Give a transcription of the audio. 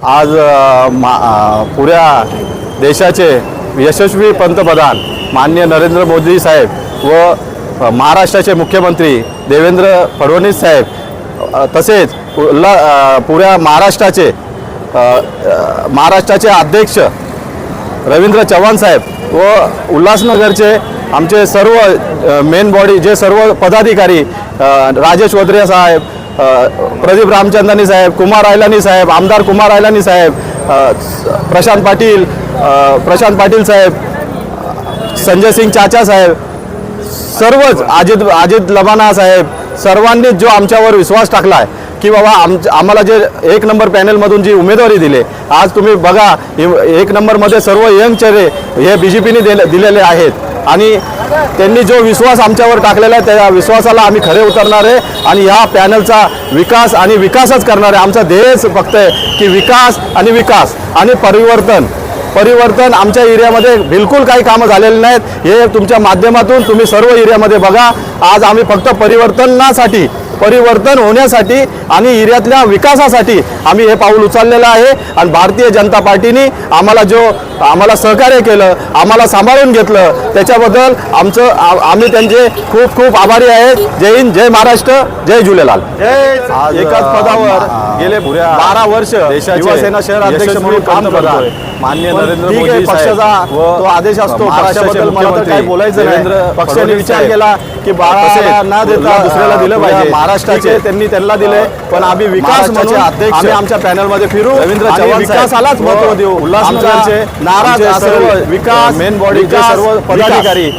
आज पुऱ्या देशाचे यशस्वी पंतप्रधान माननीय नरेंद्र मोदी साहेब व महाराष्ट्राचे मुख्यमंत्री देवेंद्र फडणवीस साहेब तसेच पुऱ्या महाराष्ट्राचे अध्यक्ष रवींद्र चव्हाण साहेब व उल्हासनगरचे आमचे सर्व मेन बॉडी जे सर्व पदाधिकारी राजेश वद्रे साहेब, प्रदीप रामचंदानी साहेब, कुमार आयलानी साहेब, आमदार कुमार आयलानी साहेब, प्रशांत पाटील साहेब, संजय सिंग चाचा साहेब, सर्वच अजित लबाना साहेब, सर्वांनी जो आमच्यावर विश्वास टाकला आहे की बाबा आम्हाला जे एक नंबर पॅनलमधून जी उमेदवारी दिली, आज तुम्ही बघा एक नंबरमध्ये सर्व यंग चेहरे हे BJPने दिलेले आहेत आणि त्यांनी जो विश्वास आमच्यावर टाकलेला आहे त्या विश्वासाला आम्ही खरे उतरणार आहे आणि ह्या पॅनलचा विकास आणि विकासच करणार आहे। आमचा ध्येय फक्त आहे की विकास आणि परिवर्तन आमच्या एरियामध्ये बिलकुल काही कामं झालेली नाहीत। हे तुमच्या माध्यमातून तुम्ही सर्व एरियामध्ये बघा। आज आम्ही फक्त परिवर्तन होण्यासाठी आणि एरियातल्या विकासासाठी आम्ही हे पाऊल उचललेलं आहे आणि भारतीय जनता पार्टीने आम्हाला सहकार्य केलं, आम्हाला सांभाळून घेतलं, त्याच्याबद्दल आम्ही त्यांचे खूप खूप आभारी आहेत। जय हिंद, जय महाराष्ट्र, जय झुलेलाल। एकाच पदावर गेले 12 वर्ष शिवसेना शहर अध्यक्ष म्हणून काम करतोय माननीय नरेंद्र मोदी पक्षाचा तो आदेश असतो, पक्षाबद्दल मला तर काही बोलायचं नाही। पक्षाने विचार केला की बाळाला न देता दुसऱ्याला दिलं पाहिजे, महाराष्ट्राचे त्यांना दिले, पण आम्ही विकास म्हणून आम्ही आमच्या पॅनलमध्ये फिरू, रवींद्र चव्हाण विकासालाच महत्त्व देऊ। उल्हासनगरचे नाराज सर्व विकास मेन बॉडी सर्व पदाधिकारी